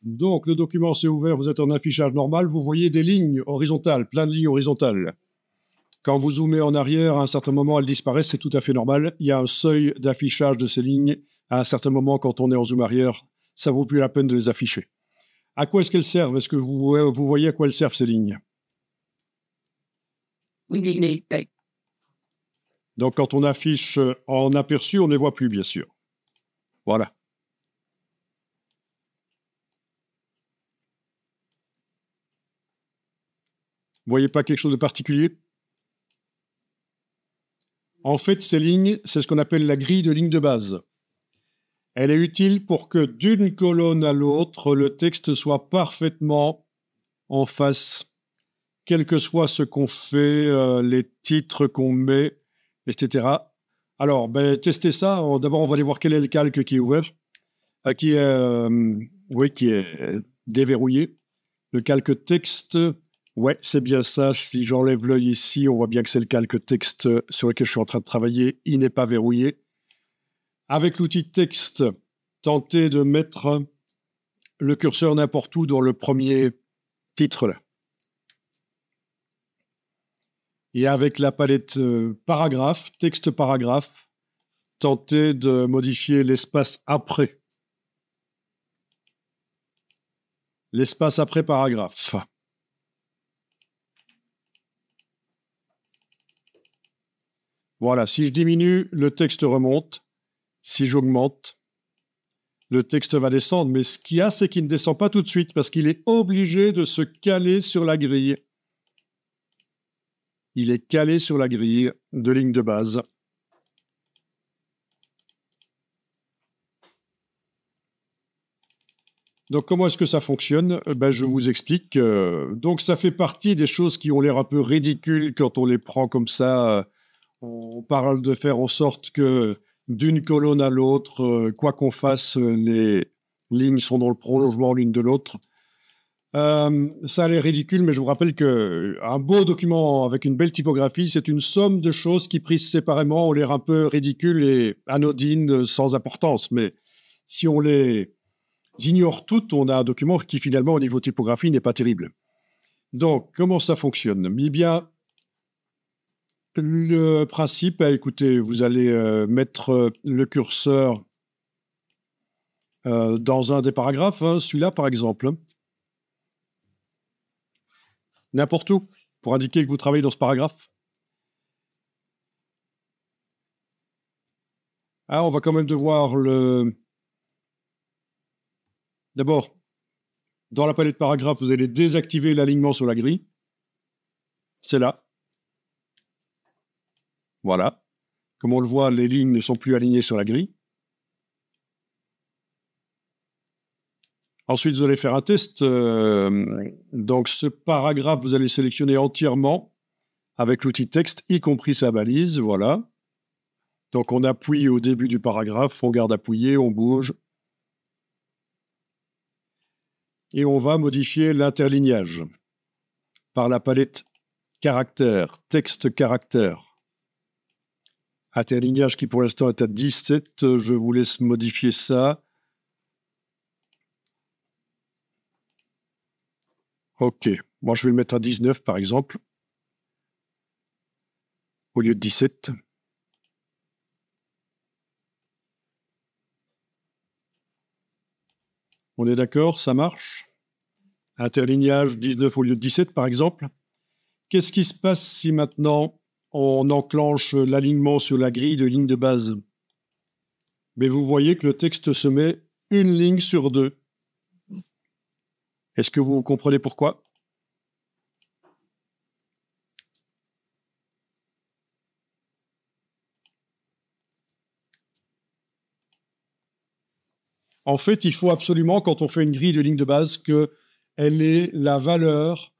Donc, le document s'est ouvert, vous êtes en affichage normal, vous voyez des lignes horizontales, plein de lignes horizontales. Quand vous zoomez en arrière, à un certain moment, elles disparaissent, c'est tout à fait normal. Il y a un seuil d'affichage de ces lignes. À un certain moment, quand on est en zoom arrière, ça vaut plus la peine de les afficher. À quoi est-ce qu'elles servent? Est-ce que vous voyez à quoi elles servent, ces lignes? Oui. Donc, quand on affiche en aperçu, on ne les voit plus, bien sûr. Voilà. Vous voyez pas quelque chose de particulier? En fait, ces lignes, c'est ce qu'on appelle la grille de ligne de base. Elle est utile pour que d'une colonne à l'autre, le texte soit parfaitement en face, quel que soit ce qu'on fait, les titres qu'on met, etc. Alors, testez ça. D'abord, on va aller voir quel est le calque qui est ouvert, qui est déverrouillé. Le calque texte, ouais, c'est bien ça. Si j'enlève l'œil ici, on voit bien que c'est le calque texte sur lequel je suis en train de travailler. Il n'est pas verrouillé. Avec l'outil texte, tentez de mettre le curseur n'importe où dans le premier titre là. Et avec la palette paragraphe, texte paragraphe, tentez de modifier l'espace après. L'espace après paragraphe. Voilà, si je diminue, le texte remonte. Si j'augmente, le texte va descendre. Mais ce qu'il y a, c'est qu'il ne descend pas tout de suite parce qu'il est obligé de se caler sur la grille. Il est calé sur la grille de ligne de base. Donc, comment est-ce que ça fonctionne? Je vous explique. Donc, ça fait partie des choses qui ont l'air un peu ridicules quand on les prend comme ça. On parle de faire en sorte que d'une colonne à l'autre, quoi qu'on fasse, les lignes sont dans le prolongement l'une de l'autre. Ça a l'air ridicule, mais je vous rappelle qu'un beau document avec une belle typographie, c'est une somme de choses qui, prises séparément, ont l'air un peu ridicules et anodines, sans importance. Mais si on les ignore toutes, on a un document qui, finalement, au niveau typographie, n'est pas terrible. Donc, comment ça fonctionne? Eh bien, le principe, écoutez, vous allez mettre le curseur dans un des paragraphes, hein, celui-là par exemple, n'importe où, pour indiquer que vous travaillez dans ce paragraphe. Ah, on va quand même devoir le... D'abord, dans la palette paragraphe, vous allez désactiver l'alignement sur la grille. C'est là. Voilà. Comme on le voit, les lignes ne sont plus alignées sur la grille. Ensuite, vous allez faire un test. Donc, ce paragraphe, vous allez sélectionner entièrement avec l'outil texte, y compris sa balise. Voilà. Donc, on appuie au début du paragraphe, on garde appuyé, on bouge. Et on va modifier l'interlignage par la palette caractère, texte caractère. Interlignage qui pour l'instant est à 17. Je vous laisse modifier ça. Ok, moi je vais le mettre à 19 par exemple, au lieu de 17. On est d'accord, ça marche? Interlignage 19 au lieu de 17 par exemple. Qu'est-ce qui se passe si maintenant on enclenche l'alignement sur la grille de ligne de base? Mais vous voyez que le texte se met une ligne sur deux. Est-ce que vous comprenez pourquoi? En fait, il faut absolument, quand on fait une grille de ligne de base, qu'elle ait la valeur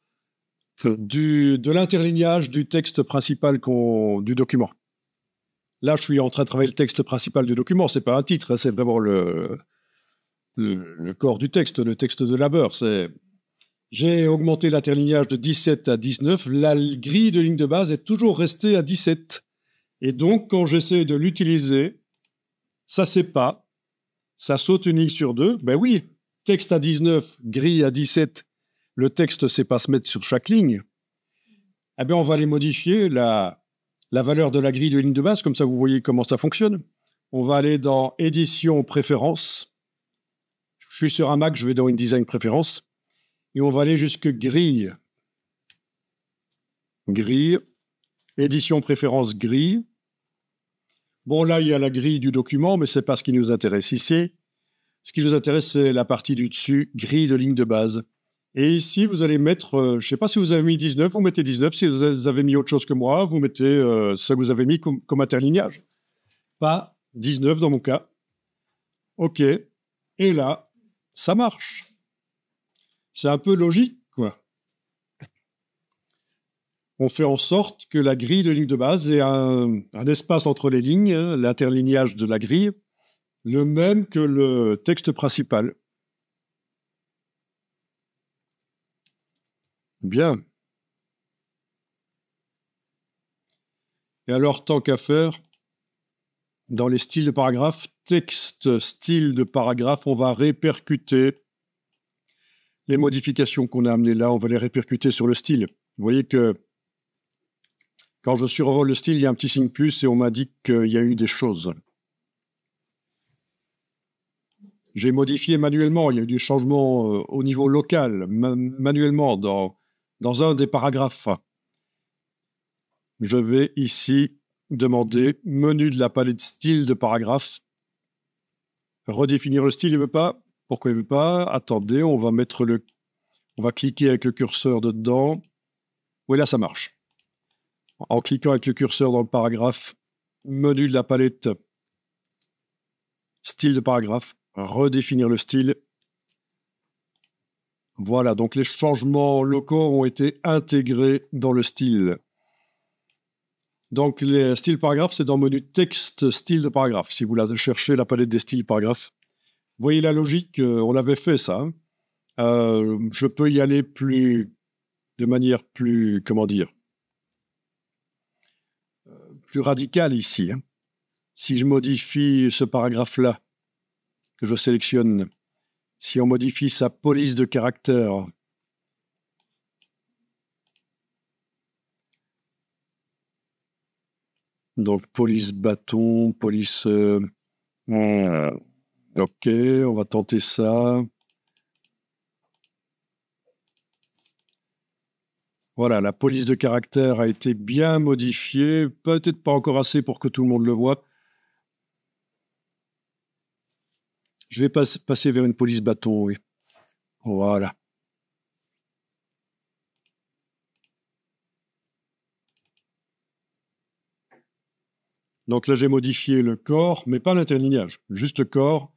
de l'interlignage du texte principal du document. Là, je suis en train de travailler le texte principal du document. C'est pas un titre, hein, c'est vraiment le corps du texte, le texte de labeur. J'ai augmenté l'interlignage de 17 à 19. La grille de ligne de base est toujours restée à 17. Et donc, quand j'essaie de l'utiliser, ça ne sait pas. Ça saute une ligne sur deux. Ben oui, texte à 19, grille à 17, le texte ne sait pas se mettre sur chaque ligne, eh bien, on va aller modifier la valeur de la grille de ligne de base, comme ça vous voyez comment ça fonctionne. On va aller dans Édition Préférences. Je suis sur un Mac, je vais dans InDesign Préférences. Et on va aller jusque Grille. Grille. Édition Préférences Grille. Bon, là, il y a la grille du document, mais ce n'est pas ce qui nous intéresse ici. Ce qui nous intéresse, c'est la partie du dessus, grille de ligne de base. Et ici, vous allez mettre, je ne sais pas si vous avez mis 19, vous mettez 19. Si vous avez mis autre chose que moi, vous mettez ce que vous avez mis comme interlignage. Pas 19 dans mon cas. OK. Et là, ça marche. C'est un peu logique, quoi. On fait en sorte que la grille de ligne de base ait un espace entre les lignes, l'interlignage de la grille, le même que le texte principal. Bien. Et alors, tant qu'à faire, dans les styles de paragraphe, texte, style de paragraphe, on va répercuter les modifications qu'on a amenées là, on va les répercuter sur le style. Vous voyez que quand je survole le style, il y a un petit signe plus et on m'indique qu'il y a eu des choses. J'ai modifié manuellement, il y a eu des changements au niveau local, manuellement, dans un des paragraphes. Je vais ici demander menu de la palette style de paragraphe. Redéfinir le style, il ne veut pas. Pourquoi il ne veut pas? Attendez, on va cliquer avec le curseur dedans. Oui, là, ça marche. En cliquant avec le curseur dans le paragraphe, menu de la palette style de paragraphe, redéfinir le style. Voilà, donc les changements locaux ont été intégrés dans le style. Donc les styles paragraphes, c'est dans le menu texte style de paragraphe. Si vous cherchez la palette des styles paragraphes, vous voyez la logique, on avait fait ça. Hein. Je peux y aller de manière plus, comment dire, plus radicale ici. Hein. Si je modifie ce paragraphe-là, que je sélectionne, si on modifie sa police de caractère, donc police bâton, police... ok, on va tenter ça. Voilà, la police de caractère a été bien modifiée, peut-être pas encore assez pour que tout le monde le voit. Je vais passer vers une police bâton, oui. Voilà. Donc là, j'ai modifié le corps, mais pas l'interlignage, juste le corps.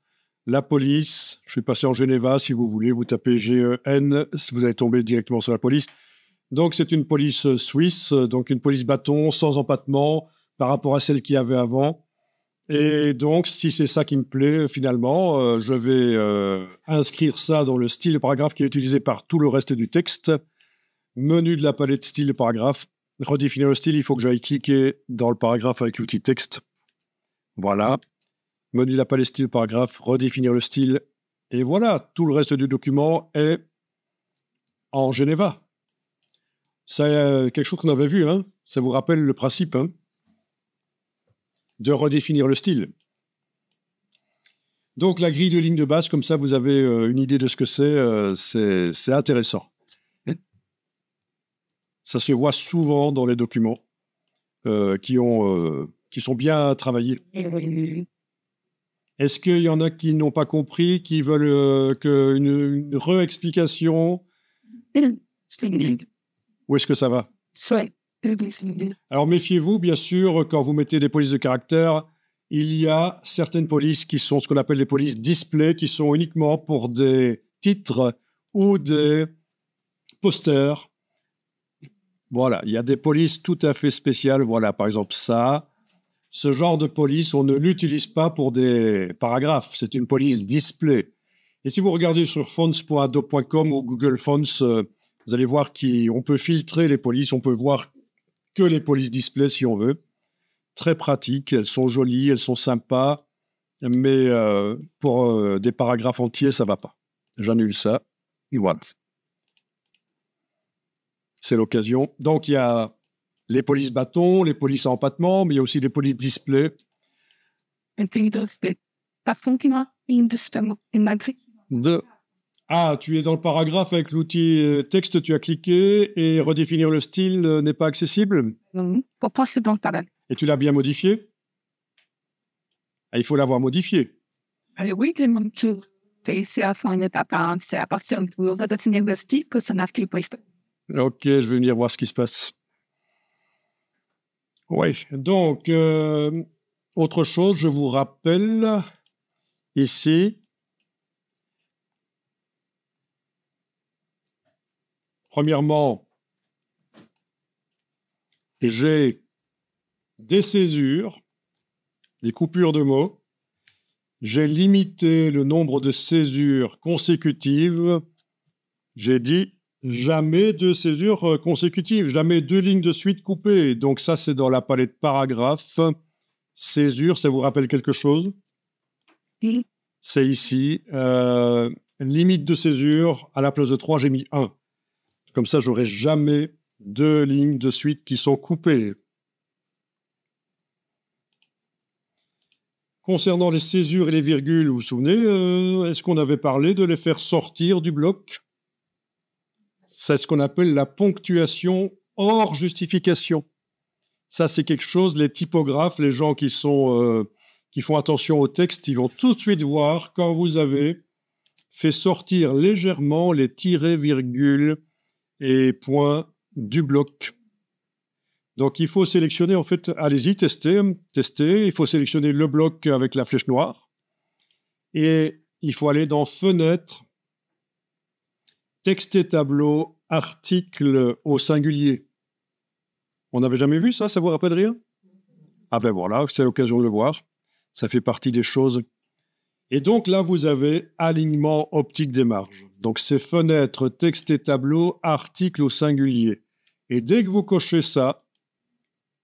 La police, je suis passé en Geneva, si vous voulez, vous tapez GEN, vous allez tomber directement sur la police. Donc c'est une police suisse, donc une police bâton, sans empattement, par rapport à celle qu'il y avait avant. Et donc, si c'est ça qui me plaît, finalement, je vais inscrire ça dans le style de paragraphe qui est utilisé par tout le reste du texte. Menu de la palette style de paragraphe. Redéfinir le style, il faut que j'aille cliquer dans le paragraphe avec l'outil texte. Voilà. Menu de la palette style de paragraphe, redéfinir le style. Et voilà, tout le reste du document est en Geneva. C'est quelque chose qu'on avait vu, hein. Ça vous rappelle le principe, hein, de redéfinir le style. Donc la grille de ligne de base, comme ça vous avez une idée de ce que c'est intéressant. Ça se voit souvent dans les documents qui sont bien travaillés. Est-ce qu'il y en a qui n'ont pas compris, qui veulent une re-explication? Où est-ce que ça va? Alors méfiez-vous, bien sûr, quand vous mettez des polices de caractère, il y a certaines polices qui sont ce qu'on appelle les polices display, qui sont uniquement pour des titres ou des posters. Voilà, il y a des polices tout à fait spéciales. Voilà, par exemple ça. Ce genre de police, on ne l'utilise pas pour des paragraphes. C'est une police display. Et si vous regardez sur fonts.adobe.com ou Google Fonts, vous allez voir qu'on peut filtrer les polices. On peut voir que les polices display si on veut. Très pratiques, elles sont jolies, elles sont sympas, mais pour des paragraphes entiers, ça ne va pas. J'annule ça. Et voilà. C'est l'occasion. Donc, il y a les polices bâtons, les polices à empattement, mais il y a aussi les polices display. Ah, tu es dans le paragraphe avec l'outil texte, tu as cliqué et redéfinir le style n'est pas accessible. Pourquoi c'est dans le parallèle? Et tu l'as bien modifié? Ah, il faut l'avoir modifié. Oui, c'est à faire une étape, c'est à partir de redéfinir le style que ça n'a plus pris. Ok, je vais venir voir ce qui se passe. Oui, donc, autre chose, je vous rappelle, ici, premièrement, j'ai des césures, des coupures de mots. J'ai limité le nombre de césures consécutives. J'ai dit jamais deux césures consécutives, jamais deux lignes de suite coupées. Donc ça, c'est dans la palette paragraphe. Césure, ça vous rappelle quelque chose? Oui. C'est ici. Limite de césure, à la place de 3, j'ai mis 1. Comme ça, j'aurai jamais deux lignes de suite qui sont coupées. Concernant les césures et les virgules, vous vous souvenez, est-ce qu'on avait parlé de les faire sortir du bloc? C'est ce qu'on appelle la ponctuation hors justification. Ça, c'est quelque chose, les typographes, les gens qui font attention au texte, ils vont tout de suite voir quand vous avez fait sortir légèrement les tirets, virgules et points du bloc. Donc, il faut sélectionner, en fait, allez-y, testez. Il faut sélectionner le bloc avec la flèche noire. Et il faut aller dans Fenêtre, Texte et tableau, article au singulier. On n'avait jamais vu ça, ça vous rappelle rien? Ah ben voilà, c'est l'occasion de le voir. Ça fait partie des choses. Et donc là, vous avez alignement optique des marges. Donc c'est Fenêtre, Texte et tableau, article au singulier. Et dès que vous cochez ça,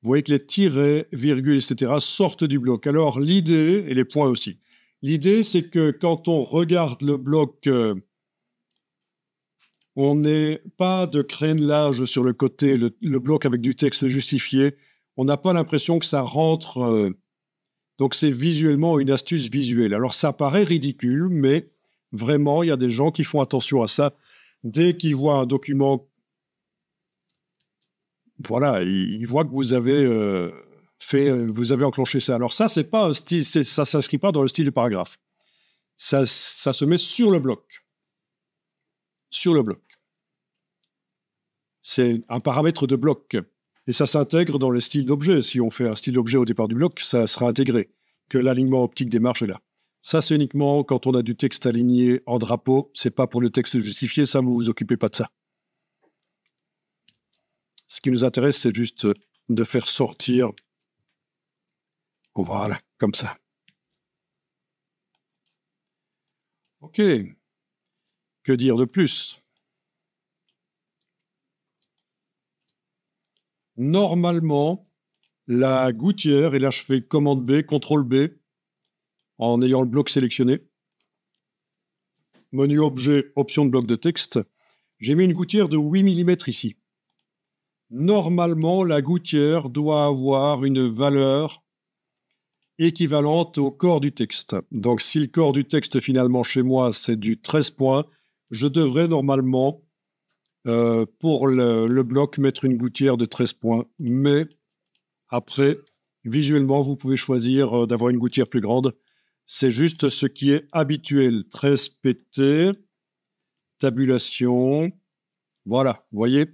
vous voyez que les tirets, virgules, etc. sortent du bloc. Alors l'idée, et les points aussi, l'idée c'est que quand on regarde le bloc, on n'est pas de crénelage sur le côté, le bloc avec du texte justifié. On n'a pas l'impression que ça rentre. Donc c'est visuellement une astuce visuelle. Alors ça paraît ridicule, mais vraiment, il y a des gens qui font attention à ça. Dès qu'ils voient un document, voilà, ils voient que vous avez vous avez enclenché ça. Alors ça, c'est pas un style, ça s'inscrit pas dans le style du paragraphe. Ça se met sur le bloc. Sur le bloc. C'est un paramètre de bloc. Et ça s'intègre dans le style d'objet. Si on fait un style d'objet au départ du bloc, ça sera intégré. Que l'alignement optique des marges est là. Ça, c'est uniquement quand on a du texte aligné en drapeau. C'est pas pour le texte justifié. Ça, vous vous occupez pas de ça. Ce qui nous intéresse, c'est juste de faire sortir. Voilà, comme ça. OK. Que dire de plus? Normalement, la gouttière, et là je fais commande B, CTRL B, en ayant le bloc sélectionné. Menu objet, option de bloc de texte. J'ai mis une gouttière de 8 mm ici. Normalement, la gouttière doit avoir une valeur équivalente au corps du texte. Donc, si le corps du texte, finalement, chez moi, c'est du 13 points, je devrais normalement, pour le bloc, mettre une gouttière de 13 points. Mais après, visuellement, vous pouvez choisir d'avoir une gouttière plus grande. C'est juste ce qui est habituel. 13 PT, tabulation. Voilà, vous voyez?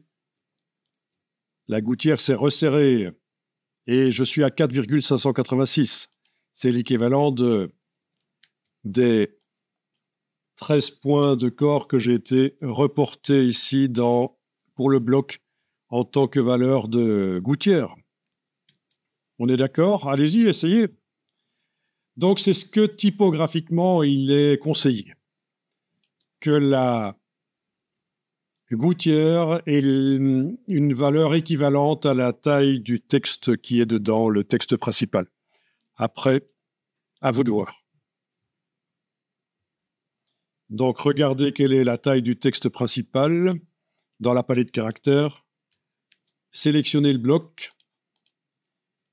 La gouttière s'est resserrée et je suis à 4,586. C'est l'équivalent des 13 points de corps que j'ai été reporté ici pour le bloc en tant que valeur de gouttière. On est d'accord? Allez-y, essayez. Donc, c'est ce que typographiquement il est conseillé. Que la gouttière ait une valeur équivalente à la taille du texte qui est dedans, le texte principal. Après, à vous de voir. Donc, regardez quelle est la taille du texte principal dans la palette caractères. Sélectionnez le bloc.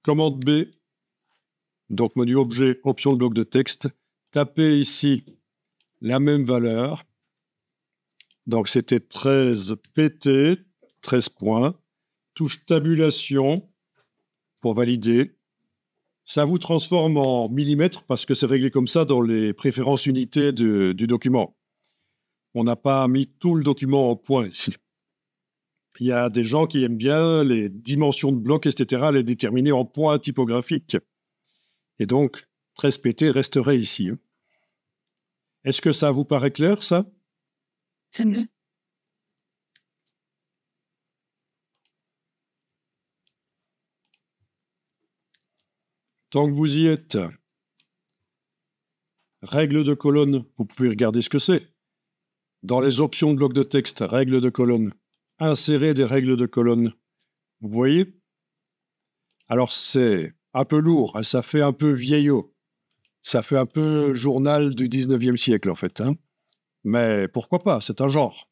Commande B. Donc, menu objet, option de bloc de texte. Tapez ici la même valeur. Donc, c'était 13 PT, 13 points. Touche tabulation pour valider. Ça vous transforme en millimètres parce que c'est réglé comme ça dans les préférences unités du document. On n'a pas mis tout le document en points ici. Il y a des gens qui aiment bien les dimensions de blocs, etc., les déterminer en points typographiques. Et donc, 13 PT resterait ici. Est-ce que ça vous paraît clair, ça? Tant que vous y êtes, règle de colonne, vous pouvez regarder ce que c'est. Dans les options de bloc de texte, règle de colonne, insérer des règles de colonne. Vous voyez? Alors c'est un peu lourd, hein, ça fait un peu vieillot. Ça fait un peu journal du 19e siècle, en fait. Hein. Mais pourquoi pas, c'est un genre.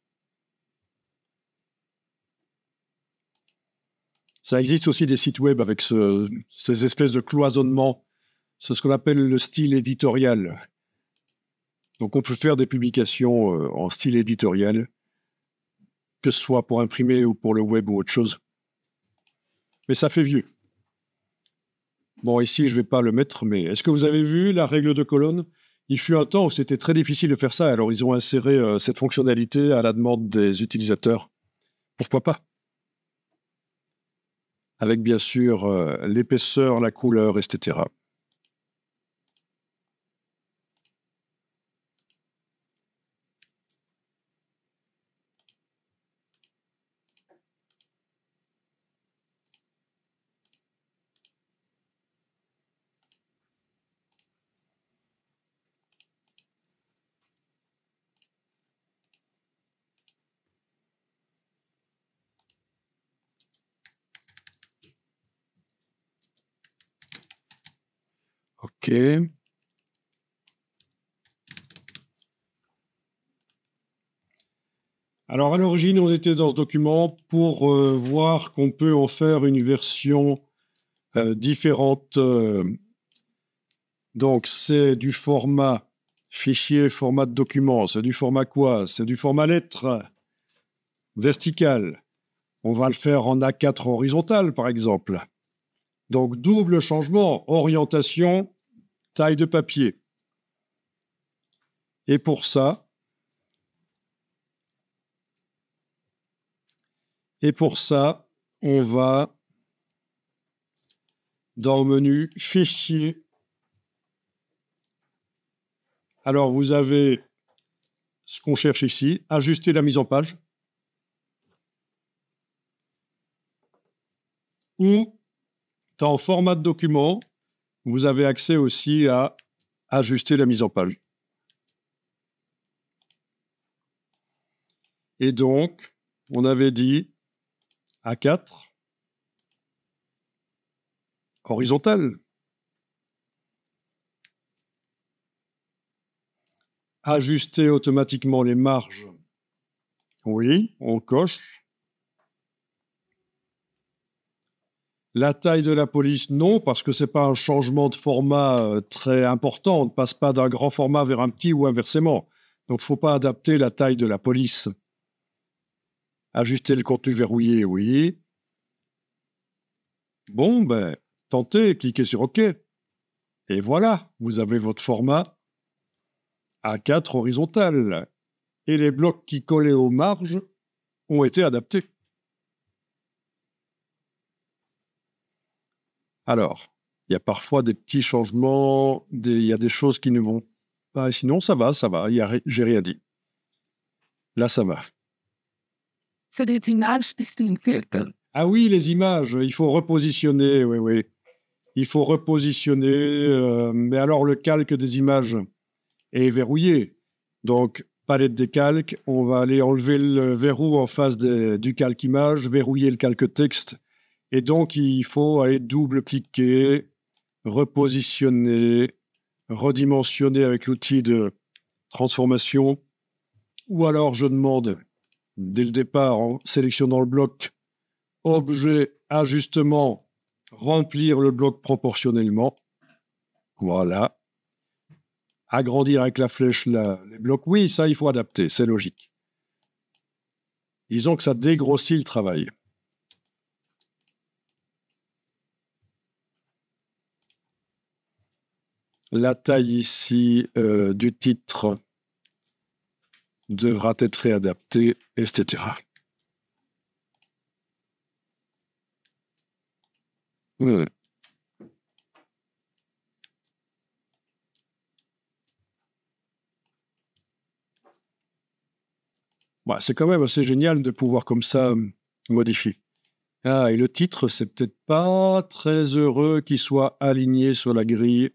Ça existe aussi des sites web avec ces espèces de cloisonnements. C'est ce qu'on appelle le style éditorial. Donc on peut faire des publications en style éditorial, que ce soit pour imprimer ou pour le web ou autre chose. Mais ça fait vieux. Bon, ici, je ne vais pas le mettre, mais est-ce que vous avez vu la règle de colonne? Il fut un temps où c'était très difficile de faire ça, alors ils ont inséré cette fonctionnalité à la demande des utilisateurs. Pourquoi pas? Avec bien sûr l'épaisseur, la couleur, etc. OK. Alors, à l'origine, on était dans ce document pour voir qu'on peut en faire une version différente. Donc, c'est du format fichier, format de document. C'est du format quoi? C'est du format lettre vertical. On va le faire en A4 horizontal, par exemple. Donc, double changement, orientation, taille de papier. Et pour ça, on va dans le menu Fichier. Alors, vous avez ce qu'on cherche ici, ajuster la mise en page. Ou, dans format de document, vous avez accès aussi à ajuster la mise en page. Et donc, on avait dit A4, horizontal. Ajuster automatiquement les marges. Oui, on coche. La taille de la police, non, parce que ce n'est pas un changement de format très important. On ne passe pas d'un grand format vers un petit ou inversement. Donc, il ne faut pas adapter la taille de la police. Ajuster le contenu verrouillé, oui. Bon, ben, tentez, cliquez sur OK. Et voilà, vous avez votre format A4 horizontal. Et les blocs qui collaient aux marges ont été adaptés. Alors, il y a parfois des petits changements, il y a des choses qui ne vont pas. Sinon, ça va, j'ai rien dit. Là, ça va. C'est des images distinctes. Ah oui, les images, il faut repositionner, oui, oui. Il faut repositionner, mais alors le calque des images est verrouillé. Donc, palette des calques, on va aller enlever le verrou en face du calque image, verrouiller le calque texte. Et donc, il faut aller double-cliquer, repositionner, redimensionner avec l'outil de transformation Ou alors je demande dès le départ en sélectionnant le bloc objet, ajustement, remplir le bloc proportionnellement. Voilà. Agrandir avec la flèche les blocs. Oui, ça, il faut adapter, c'est logique. Disons que ça dégrossit le travail. La taille ici du titre devra être réadaptée, etc. Oui. Bah, c'est quand même assez génial de pouvoir comme ça modifier. Ah, et le titre, c'est peut-être pas très heureux qu'il soit aligné sur la grille.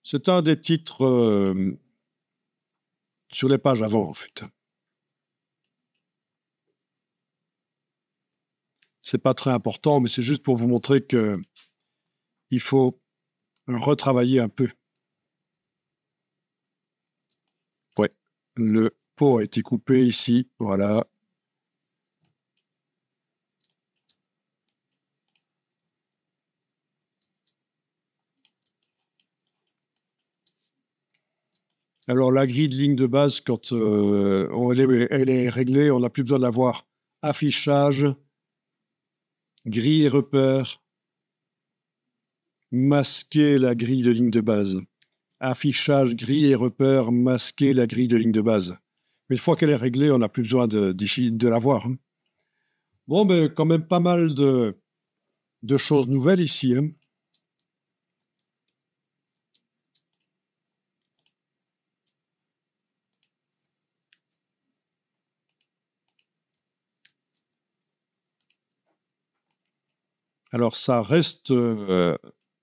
C'est un des titres sur les pages avant, en fait. C'est pas très important, mais c'est juste pour vous montrer que il faut retravailler un peu. Ouais, le pot a été coupé ici, voilà. Alors la grille de ligne de base, quand elle est réglée, on n'a plus besoin de la voir. Affichage, grille et repère, masquer la grille de ligne de base. Affichage, grille et repère, masquer la grille de ligne de base. Mais une fois qu'elle est réglée, on n'a plus besoin de la voir. Hein. Bon, ben quand même pas mal de choses nouvelles ici. Hein. Alors ça reste le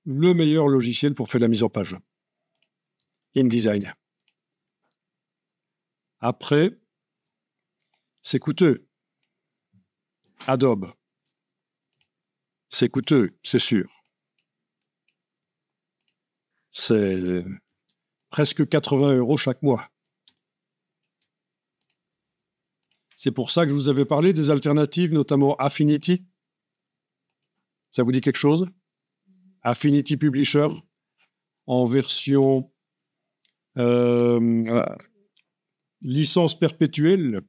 meilleur logiciel pour faire la mise en page. InDesign. Après, c'est coûteux. Adobe. C'est coûteux, c'est sûr. C'est presque 80 € chaque mois. C'est pour ça que je vous avais parlé des alternatives, notamment Affinity. Ça vous dit quelque chose? Affinity Publisher en version licence perpétuelle.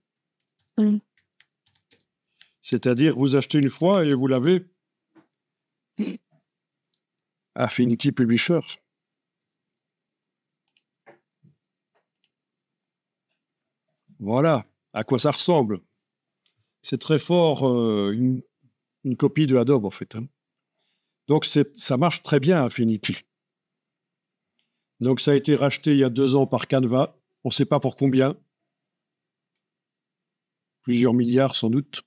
Oui. C'est-à-dire, vous achetez une fois et vous l'avez. Oui. Affinity Publisher. Voilà à quoi ça ressemble. C'est très fort une copie de Adobe, en fait. Hein. Donc, ça marche très bien, Affinity. Donc, ça a été racheté il y a 2 ans par Canva. On ne sait pas pour combien. Plusieurs milliards, sans doute.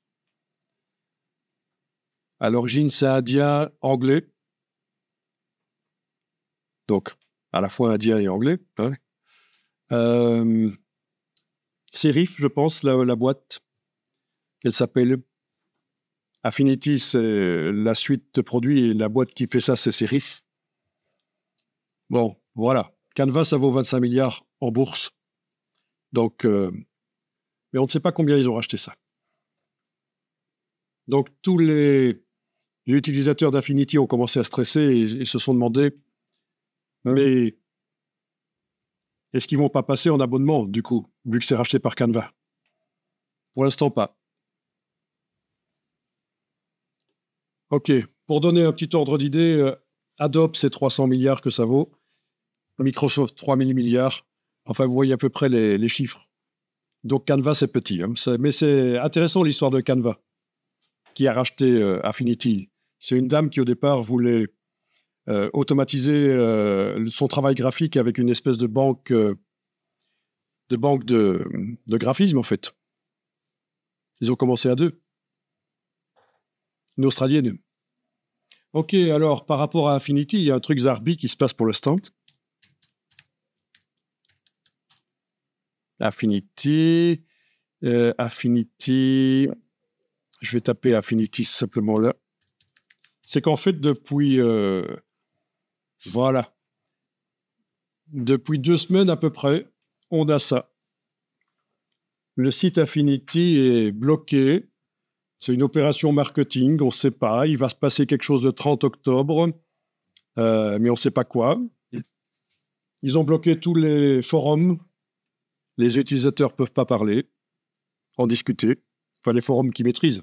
À l'origine, c'est indien, anglais. Donc, à la fois indien et anglais. Hein. Serif, je pense, la boîte, qu'elle s'appelle. Affinity, c'est la suite de produits et la boîte qui fait ça, c'est Serif. Bon, voilà. Canva, ça vaut 25 milliards en bourse. Donc, mais on ne sait pas combien ils ont racheté ça. Donc, tous les utilisateurs d'Affinity ont commencé à stresser et se sont demandé, mais est-ce qu'ils ne vont pas passer en abonnement, du coup, vu que c'est racheté par Canva? Pour l'instant, pas. OK. Pour donner un petit ordre d'idée, Adobe, c'est 300 milliards que ça vaut. Microsoft, 3000 milliards. Enfin, vous voyez à peu près les chiffres. Donc, Canva, c'est petit. Hein. Mais c'est intéressant l'histoire de Canva, qui a racheté Affinity. C'est une dame qui, au départ, voulait automatiser son travail graphique avec une espèce de banque de graphisme, en fait. Ils ont commencé à 2. Une Australienne. OK, alors, par rapport à Affinity, il y a un truc Zarbi qui se passe pour l'instant. Affinity, Affinity, je vais taper Affinity simplement là. C'est qu'en fait, voilà, depuis 2 semaines à peu près, on a ça. le site Affinity est bloqué. C'est une opération marketing, on ne sait pas. Il va se passer quelque chose le 30 octobre, mais on ne sait pas quoi. Ils ont bloqué tous les forums. Les utilisateurs ne peuvent pas parler, en discuter. Enfin, les forums qui maîtrisent.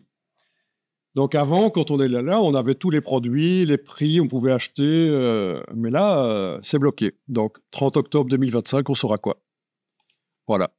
Donc avant, quand on est là, on avait tous les produits, les prix, on pouvait acheter. Mais là, c'est bloqué. Donc 30 octobre 2025, on saura quoi. Voilà.